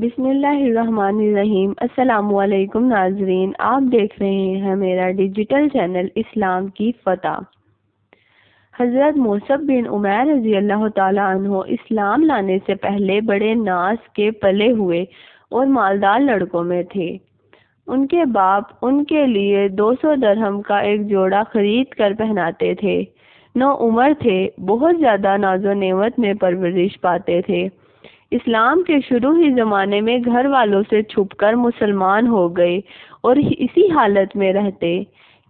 بسم اللہ الرحمن الرحیم۔ السلام علیکم ناظرین، آپ دیکھ رہے ہیں میرا ڈیجیٹل چینل اسلام کی فتح۔ حضرت مصعب بن عمیر رضی اللہ تعالیٰ عنہ اسلام لانے سے پہلے بڑے ناز کے پلے ہوئے اور مالدار لڑکوں میں تھے۔ ان کے باپ ان کے لیے 200 درہم کا ایک جوڑا خرید کر پہناتے تھے۔ نوعمر تھے، بہت زیادہ ناز و نعمت میں پرورش پاتے تھے۔ اسلام کے شروع ہی زمانے میں گھر والوں سے چھپ کر مسلمان ہو گئے اور اسی حالت میں رہتے۔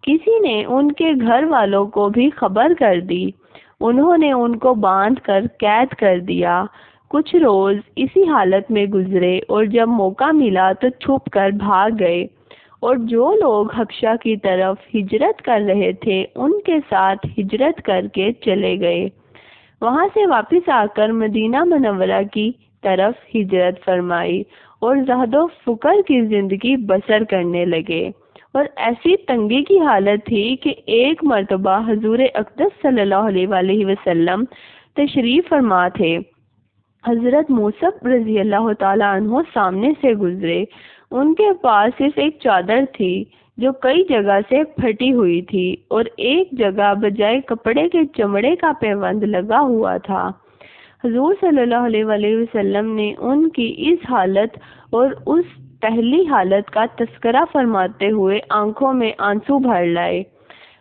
کسی نے ان کے گھر والوں کو بھی خبر کر دی، انہوں نے ان کو باندھ کر قید کر دیا۔ کچھ روز اسی حالت میں گزرے اور جب موقع ملا تو چھپ کر بھاگ گئے، اور جو لوگ حبشہ کی طرف ہجرت کر رہے تھے ان کے ساتھ ہجرت کر کے چلے گئے۔ وہاں سے واپس آ کر مدینہ منورہ کی طرف ہجرت فرمائی اور زہد و فقر کی زندگی بسر کرنے لگے، اور ایسی تنگی کی حالت تھی کہ ایک مرتبہ حضور اقدس صلی اللہ علیہ وآلہ وسلم تشریف فرما تھے۔ حضرت مصعب رضی اللہ تعالیٰ عنہ سامنے سے گزرے۔ ان کے پاس صرف ایک چادر تھی جو کئی جگہ سے پھٹی ہوئی تھی اور ایک جگہ بجائے کپڑے کے چمڑے کا پیوند لگا ہوا تھا۔ حضور صلی اللہ علیہ وآلہ وسلم نے ان کی اس حالت اور اس پہلی حالت کا تذکرہ فرماتے ہوئے آنکھوں میں آنسو بھر لائے۔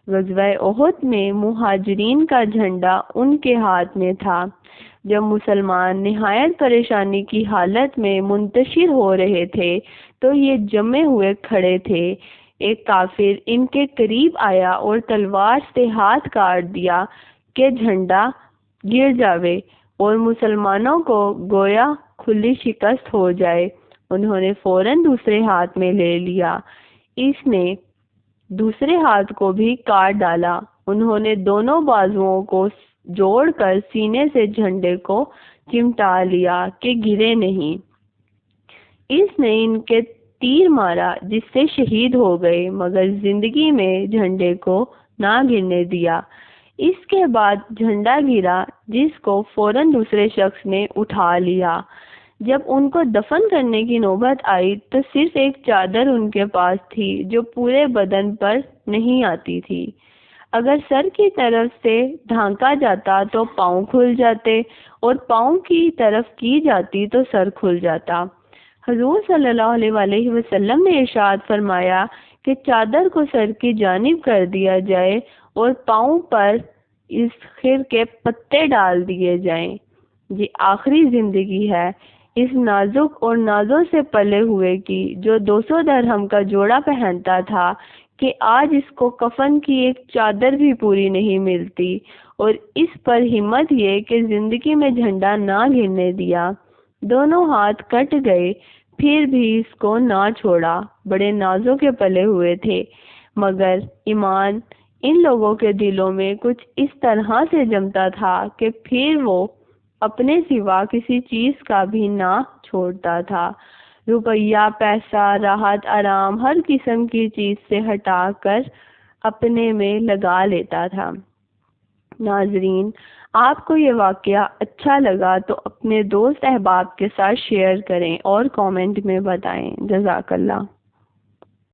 غزوہ احد میں مہاجرین کا جھنڈا ان کے ہاتھ میں تھا۔ جب مسلمان نہایت پریشانی کی حالت میں منتشر ہو رہے تھے تو یہ جمے ہوئے کھڑے تھے۔ ایک کافر ان کے قریب آیا اور تلوار سے ہاتھ کاٹ دیا کہ جھنڈا گر جاوے اور مسلمانوں کو گویا کھلی شکست ہو جائے۔ انہوں نے فوراً دوسرے ہاتھ میں لے لیا، اس نے دوسرے ہاتھ کو بھی کاٹ ڈالا۔ انہوں نے دونوں بازوؤں کو جوڑ کر سینے سے جھنڈے کو چمٹا لیا کہ گرے نہیں۔ اس نے ان کے تیر مارا جس سے شہید ہو گئے، مگر زندگی میں جھنڈے کو نہ گرنے دیا۔ اس کے بعد جھنڈا گرا جس کو فوراً دوسرے شخص نے اٹھا لیا۔ جب ان کو دفن کرنے کی نوبت آئی تو صرف ایک چادر ان کے پاس تھی جو پورے بدن پر نہیں آتی تھی۔ اگر سر کی طرف سے ڈھانکا جاتا تو پاؤں کھل جاتے اور پاؤں کی طرف کی جاتی تو سر کھل جاتا۔ حضور صلی اللہ علیہ وآلہ وسلم نے ارشاد فرمایا کہ چادر کو سر کی جانب کر دیا جائے اور پاؤں پر اس خر کے پتے ڈال دیے جائیں۔ یہ آخری زندگی ہے اس نازک اور نازوں سے پلے ہوئے کی جو 200 درہم کا جوڑا پہنتا تھا کہ آج اس کو کفن کی ایک چادر بھی پوری نہیں ملتی، اور اس پر ہمت یہ کہ زندگی میں جھنڈا نہ گرنے دیا۔ دونوں ہاتھ کٹ گئے پھر بھی اس کو نہ چھوڑا۔ بڑے نازوں کے پلے ہوئے تھے، مگر ایمان ان لوگوں کے دلوں میں کچھ اس طرح سے جمتا تھا کہ پھر وہ اپنے سوا کسی چیز کا بھی نہ چھوڑتا تھا۔ روپیہ، پیسہ، راحت، آرام ہر قسم کی چیز سے ہٹا کر اپنے میں لگا لیتا تھا۔ ناظرین، آپ کو یہ واقعہ اچھا لگا تو اپنے دوست احباب کے ساتھ شیئر کریں اور کامنٹ میں بتائیں۔ جزاک اللہ۔